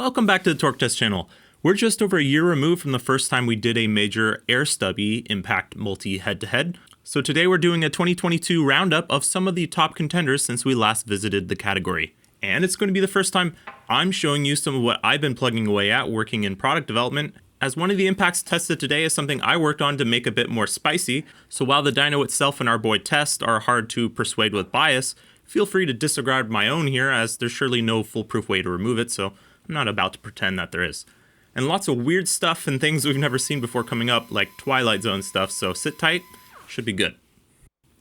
Welcome back to the Torque Test channel. We're just over a year removed from the first time we did a major air stubby impact multi head-to-head. So today we're doing a 2022 roundup of some of the top contenders since we last visited the category. And it's going to be the first time I'm showing you some of what I've been plugging away at working in product development, as one of the impacts tested today is something I worked on to make a bit more spicy. So while the dyno itself and our boy test are hard to persuade with bias, feel free to disregard my own here, as there's surely no foolproof way to remove it, so I'm not about to pretend that there is. And lots of weird stuff and things we've never seen before coming up, like Twilight Zone stuff, so sit tight, should be good.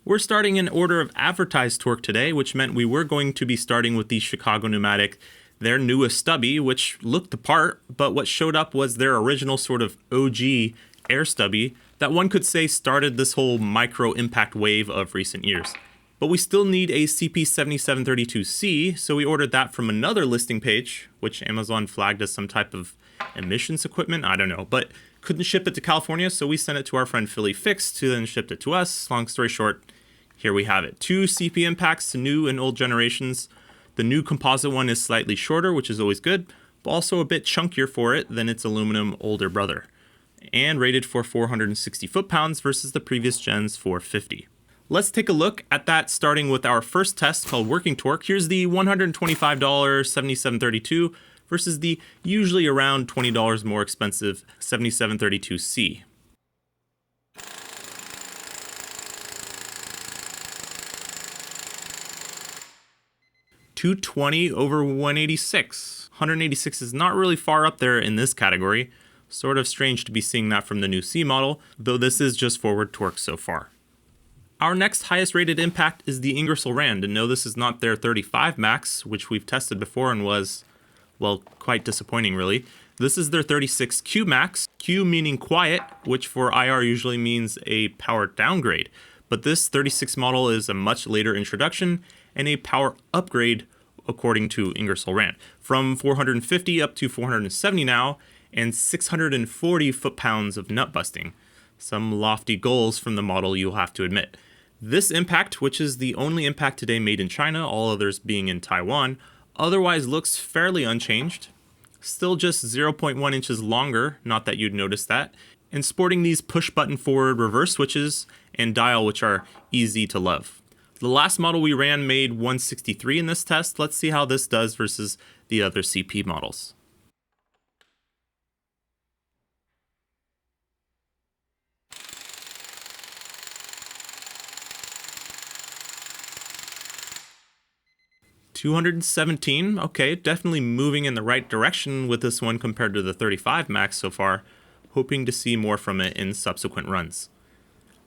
We're starting in order of advertised torque today, which meant we were going to be starting with the Chicago Pneumatic, their newest stubby, which looked the part, but what showed up was their original sort of OG air stubby that one could say started this whole micro impact wave of recent years. But we still need a CP7732C, so we ordered that from another listing page, which Amazon flagged as some type of emissions equipment, I don't know, but couldn't ship it to California, so we sent it to our friend Philly Fix, who then shipped it to us. Long story short, here we have it. Two CP impacts to new and old generations. The new composite one is slightly shorter, which is always good, but also a bit chunkier for it than its aluminum older brother, and rated for 460 foot-pounds versus the previous gen's 450. Let's take a look at that, starting with our first test called working torque. Here's the $125 7732 versus the usually around $20 more expensive 7732C. $220 over $186. $186 is not really far up there in this category. Sort of strange to be seeing that from the new C model, though this is just forward torque so far. Our next highest rated impact is the Ingersoll Rand, and no, this is not their 35 max, which we've tested before and was, well, quite disappointing really. This is their 36 Q max, Q meaning quiet, which for IR usually means a power downgrade. But this 36 model is a much later introduction and a power upgrade according to Ingersoll Rand, from 450 up to 470 now, and 640 foot-pounds of nut busting. Some lofty goals from the model, you'll have to admit. This impact, which is the only impact today made in China, all others being in Taiwan, otherwise looks fairly unchanged. Still just 0.1 inches longer, not that you'd notice that, and sporting these push-button forward reverse switches and dial, which are easy to love. The last model we ran made 163 in this test. Let's see how this does versus the other CP models. $217, okay, definitely moving in the right direction with this one compared to the 35 max so far, hoping to see more from it in subsequent runs.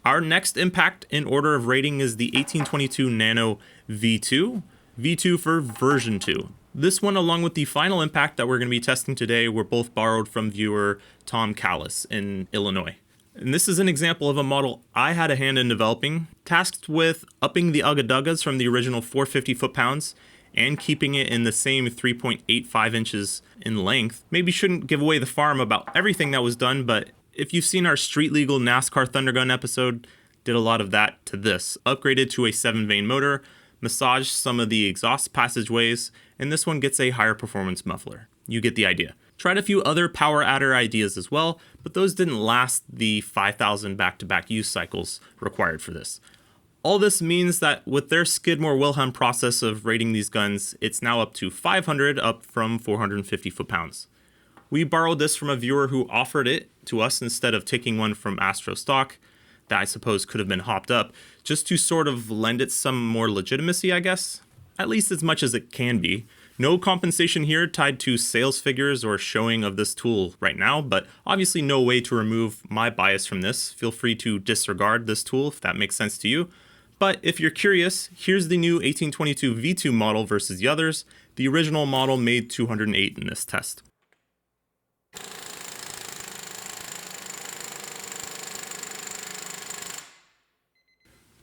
Our next impact in order of rating is the 1822 Nano V2, V2 for version 2. This one, along with the final impact that we're going to be testing today, were both borrowed from viewer Tom Callis in Illinois. And this is an example of a model I had a hand in developing, tasked with upping the ugga-duggas from the original 450 foot-pounds and keeping it in the same 3.85 inches in length. Maybe shouldn't give away the farm about everything that was done, but if you've seen our street legal NASCAR Thundergun episode, did a lot of that to this. Upgraded to a 7-vane motor, massaged some of the exhaust passageways, and this one gets a higher performance muffler. You get the idea. Tried a few other power adder ideas as well, but those didn't last the 5,000 back-to-back use cycles required for this. All this means that with their Skidmore-Wilhelm process of rating these guns, it's now up to 500, up from 450 foot-pounds. We borrowed this from a viewer who offered it to us instead of taking one from Astro stock that I suppose could have been hopped up, just to sort of lend it some more legitimacy, I guess. At least as much as it can be. No compensation here tied to sales figures or showing of this tool right now, but obviously no way to remove my bias from this. Feel free to disregard this tool if that makes sense to you. But if you're curious, here's the new 1822 V2 model versus the others. The original model made 208 in this test.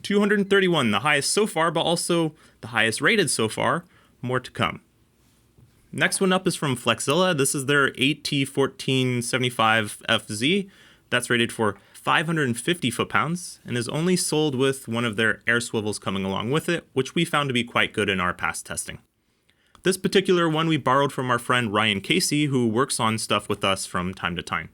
$231, the highest so far, but also the highest rated so far. More to come. Next one up is from Flexzilla. This is their AT1475FZ. That's rated for 550 foot-pounds and is only sold with one of their air swivels coming along with it, which we found to be quite good in our past testing. This particular one we borrowed from our friend Ryan Casey, who works on stuff with us from time to time.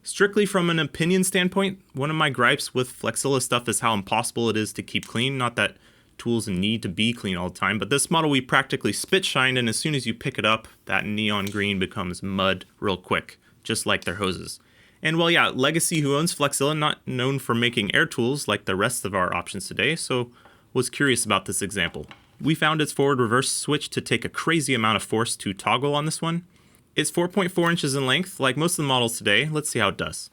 Strictly from an opinion standpoint, one of my gripes with Flexzilla stuff is how impossible it is to keep clean. Not that tools need to be clean all the time, but this model we practically spit shined, and as soon as you pick it up, that neon green becomes mud real quick, just like their hoses. And well, yeah, Legacy, who owns Flexzilla, not known for making air tools like the rest of our options today, so was curious about this example. We found its forward reverse switch to take a crazy amount of force to toggle on this one. It's 4.4 inches in length, like most of the models today. Let's see how it does.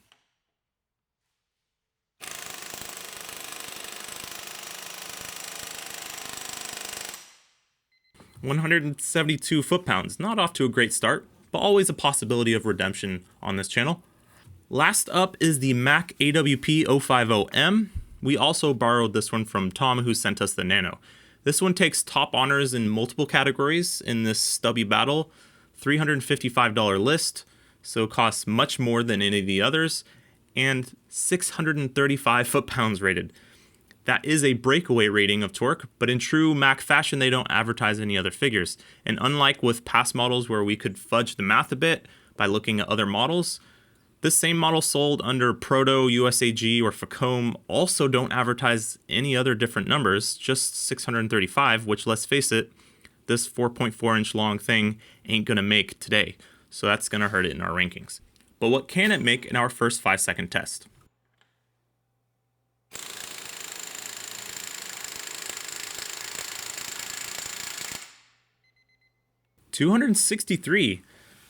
$172 foot-pounds, not off to a great start, but always a possibility of redemption on this channel. Last up is the Mac AWP050M. We also borrowed this one from Tom, who sent us the Nano. This one takes top honors in multiple categories in this Stubby battle. $355 list, so costs much more than any of the others, and 635 foot-pounds rated. That is a breakaway rating of torque, but in true Mac fashion, they don't advertise any other figures. And unlike with past models where we could fudge the math a bit by looking at other models, this same model sold under Proto, USAG, or Facom also don't advertise any other different numbers, just 635, which, let's face it, this 4.4 inch long thing ain't gonna make today, so that's gonna hurt it in our rankings. But what can it make in our first 5-second test? $263.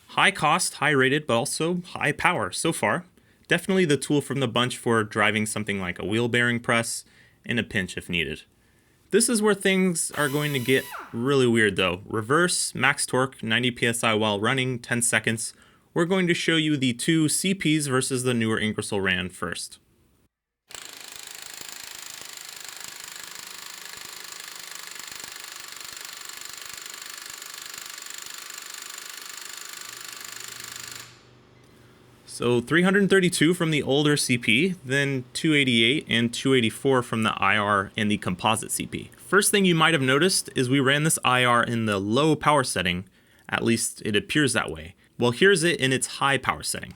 High cost, high rated, but also high power so far. Definitely the tool from the bunch for driving something like a wheel bearing press in a pinch if needed. This is where things are going to get really weird though. Reverse, max torque, 90 psi while running, 10 seconds. We're going to show you the two CPs versus the newer Ingersoll Rand first. So 332 from the older CP, then 288 and 284 from the IR and the composite CP. First thing you might have noticed is we ran this IR in the low power setting, at least it appears that way. Well, here's it in its high power setting.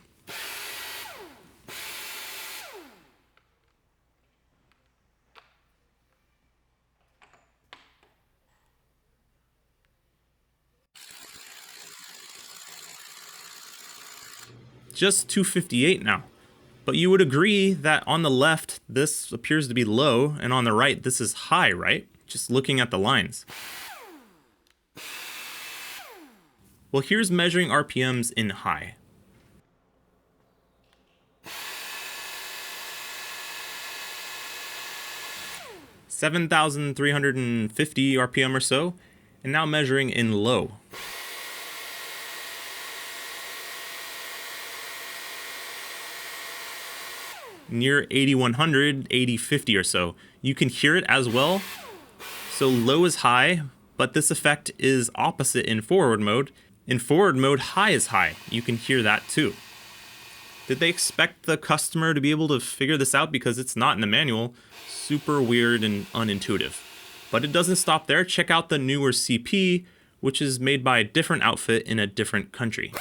Just 258 now. But you would agree that on the left, this appears to be low, and on the right, this is high, right? Just looking at the lines. Well, here's measuring RPMs in high. $7,350 RPM or so, and now measuring in low. Near 8100, 8050 or so. You can hear it as well. So low is high, but this effect is opposite in forward mode. In forward mode, high is high. You can hear that too. Did they expect the customer to be able to figure this out? Because it's not in the manual. Super weird and unintuitive. But it doesn't stop there. Check out the newer CP, which is made by a different outfit in a different country.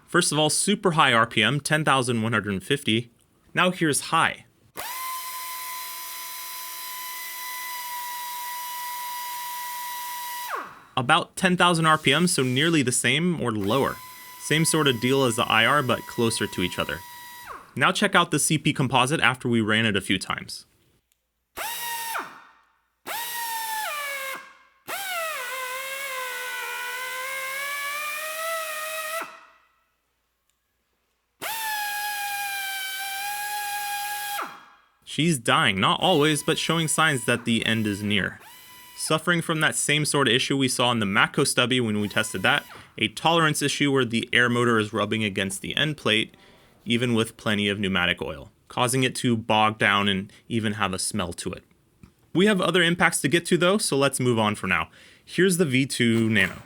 First of all, super high RPM, 10,150. Now here's high. About 10,000 RPM, so nearly the same or lower. Same sort of deal as the IR, but closer to each other. Now check out the CP composite after we ran it a few times. She's dying, not always, but showing signs that the end is near. Suffering from that same sort of issue we saw in the Matco Stubby when we tested that, a tolerance issue where the air motor is rubbing against the end plate, even with plenty of pneumatic oil, causing it to bog down and even have a smell to it. We have other impacts to get to though, so let's move on for now. Here's the V2 Nano.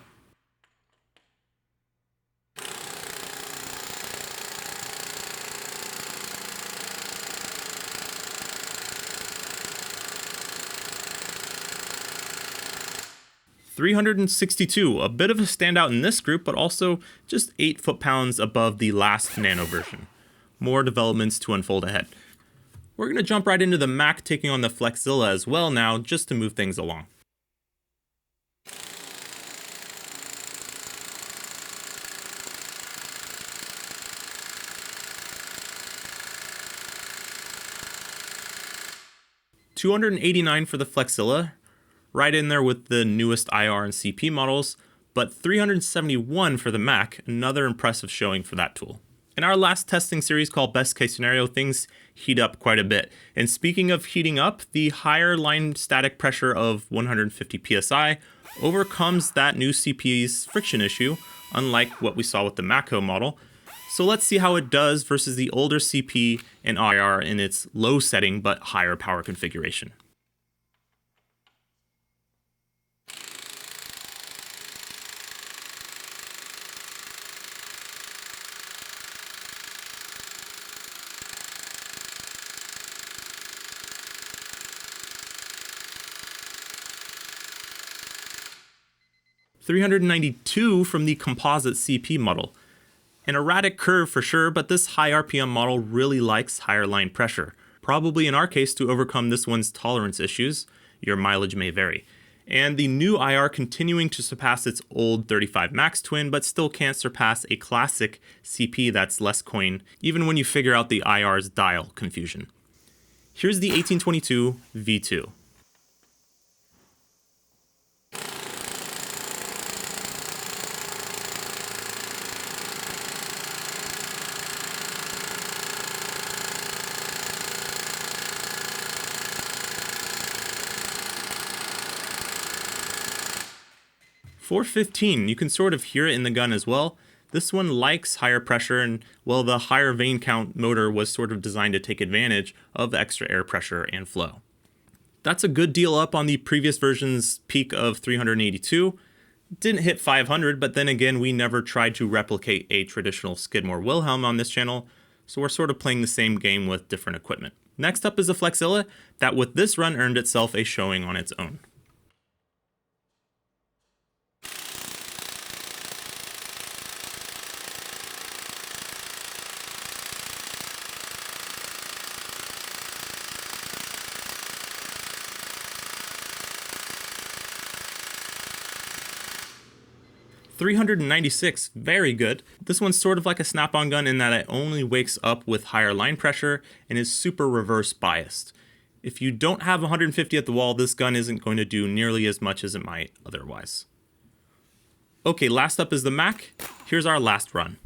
362, a bit of a standout in this group, but also just 8 foot-pounds above the last Nano version. More developments to unfold ahead. We're going to jump right into the Mac taking on the Flexzilla as well now, just to move things along. $289 for the Flexzilla, right in there with the newest IR and CP models, but $371 for the Mac, another impressive showing for that tool. In our last testing series called Best Case Scenario, things heat up quite a bit. And speaking of heating up, the higher line static pressure of 150 psi overcomes that new CP's friction issue, unlike what we saw with the Macco model. So let's see how it does versus the older CP and IR in its low setting but higher power configuration. $392 from the composite CP model. An erratic curve for sure, but this high RPM model really likes higher line pressure. Probably in our case to overcome this one's tolerance issues. Your mileage may vary. And the new IR continuing to surpass its old 35 Max twin, but still can't surpass a classic CP that's less coin, even when you figure out the IR's dial confusion. Here's the 1822 V2. .415, you can sort of hear it in the gun as well. This one likes higher pressure and, well, the higher vane count motor was sort of designed to take advantage of the extra air pressure and flow. That's a good deal up on the previous version's peak of 382. Didn't hit 500, but then again, we never tried to replicate a traditional Skidmore Wilhelm on this channel, so we're sort of playing the same game with different equipment. Next up is the Flexzilla, that with this run earned itself a showing on its own. $396, very good. This one's sort of like a snap-on gun in that it only wakes up with higher line pressure and is super reverse biased. If you don't have 150 at the wall, this gun isn't going to do nearly as much as it might otherwise. Okay, last up is the Mac. Here's our last run.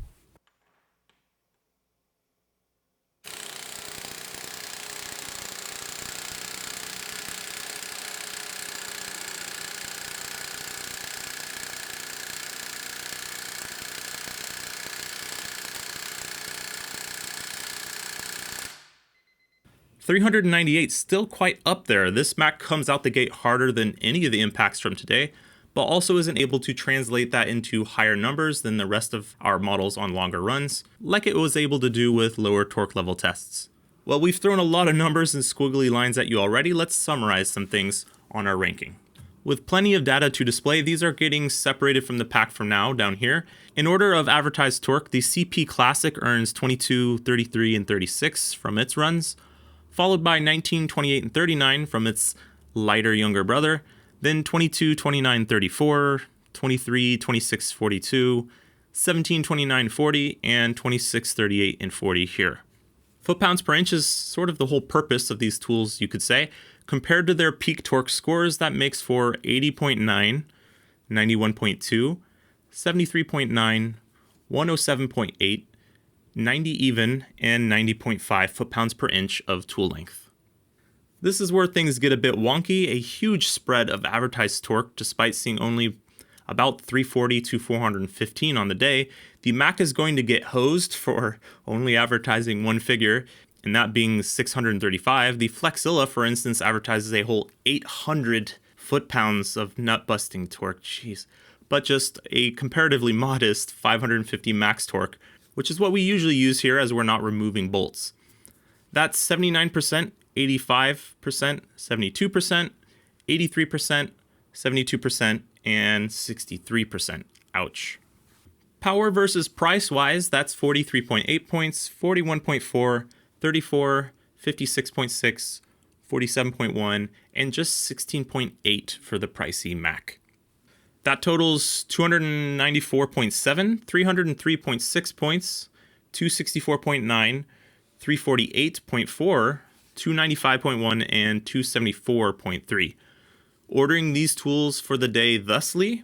$398, still quite up there. This Mac comes out the gate harder than any of the impacts from today, but also isn't able to translate that into higher numbers than the rest of our models on longer runs, like it was able to do with lower torque level tests. Well, we've thrown a lot of numbers and squiggly lines at you already. Let's summarize some things on our ranking. With plenty of data to display, these are getting separated from the pack from now down here. In order of advertised torque, the CP Classic earns 22, 33, and 36 from its runs, followed by 19, 28, and 39 from its lighter younger brother, then 22, 29, 34, 23, 26, 42, 17, 29, 40, and 26, 38, and 40 here. Foot-pounds per inch is sort of the whole purpose of these tools, you could say. Compared to their peak torque scores, that makes for 80.9, 91.2, 73.9, 107.8, 90 even, and 90.5 foot-pounds per inch of tool length. This is where things get a bit wonky, a huge spread of advertised torque despite seeing only about 340 to 415 on the day. The Mac is going to get hosed for only advertising one figure, and that being 635. The Flexzilla, for instance, advertises a whole 800 foot-pounds of nut-busting torque, jeez, but just a comparatively modest 550 max torque, which is what we usually use here as we're not removing bolts. That's 79%, 85%, 72%, 83%, 72%, and 63%. Ouch. Power versus price wise, that's 43.8 points, 41.4, 34, 56.6, 47.1, and just 16.8 for the pricey Mac. That totals 294.7, 303.6 points, 264.9, 348.4, 295.1, and 274.3. Ordering these tools for the day thusly,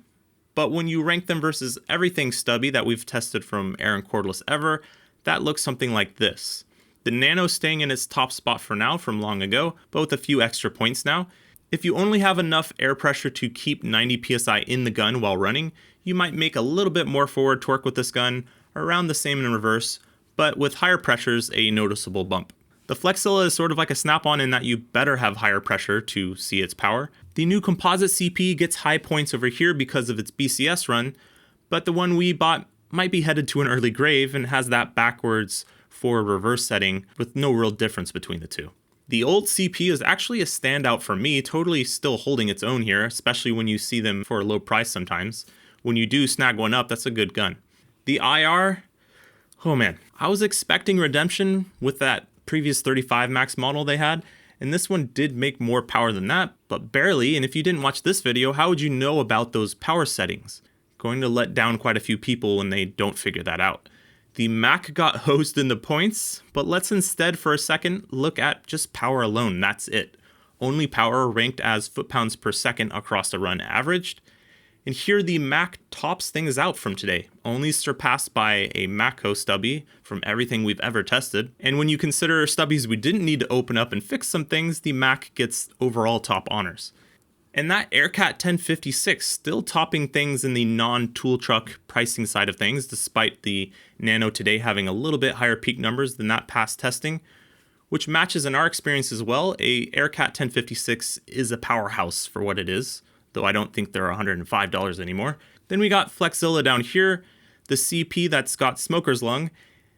but when you rank them versus everything Stubby that we've tested from Air and Cordless ever, that looks something like this. The Nano staying in its top spot for now from long ago, but with a few extra points now. If you only have enough air pressure to keep 90 psi in the gun while running, you might make a little bit more forward torque with this gun, around the same in reverse, but with higher pressures, a noticeable bump. The Flexzilla is sort of like a snap-on in that you better have higher pressure to see its power. The new composite CP gets high points over here because of its BCS run, but the one we bought might be headed to an early grave and has that backwards forward reverse setting with no real difference between the two. The old CP is actually a standout for me, totally still holding its own here, especially when you see them for a low price sometimes. When you do snag one up, that's a good gun. The IR, oh man, I was expecting redemption with that previous 35 max model they had, and this one did make more power than that, but barely, and if you didn't watch this video, how would you know about those power settings? Going to let down quite a few people when they don't figure that out. The Mac got hosed in the points, but let's instead for a second look at just power alone. That's it. Only power ranked as foot-pounds per second across the run averaged. And here the Mac tops things out from today, only surpassed by a Macco Stubby from everything we've ever tested. And when you consider Stubbies we didn't need to open up and fix some things, the Mac gets overall top honors. And that AirCat 1056 still topping things in the non-tool truck pricing side of things, despite the Nano today having a little bit higher peak numbers than that past testing, which matches in our experience as well. A AirCat 1056 is a powerhouse for what it is, though I don't think they're $105 anymore. Then we got Flexzilla down here, the CP that's got Smoker's Lung,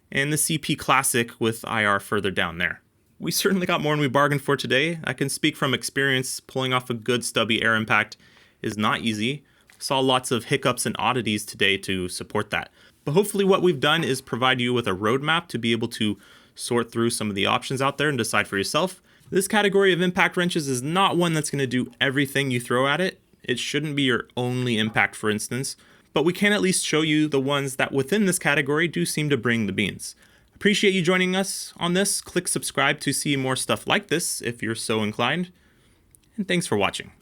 and the CP Classic with IR further down there. We certainly got more than we bargained for today. I can speak from experience, pulling off a good Stubby air impact is not easy. Saw lots of hiccups and oddities today to support that. But hopefully what we've done is provide you with a roadmap to be able to sort through some of the options out there and decide for yourself. This category of impact wrenches is not one that's going to do everything you throw at it. It shouldn't be your only impact, for instance, but we can at least show you the ones that within this category do seem to bring the beans. Appreciate you joining us on this. Click subscribe to see more stuff like this if you're so inclined. And thanks for watching.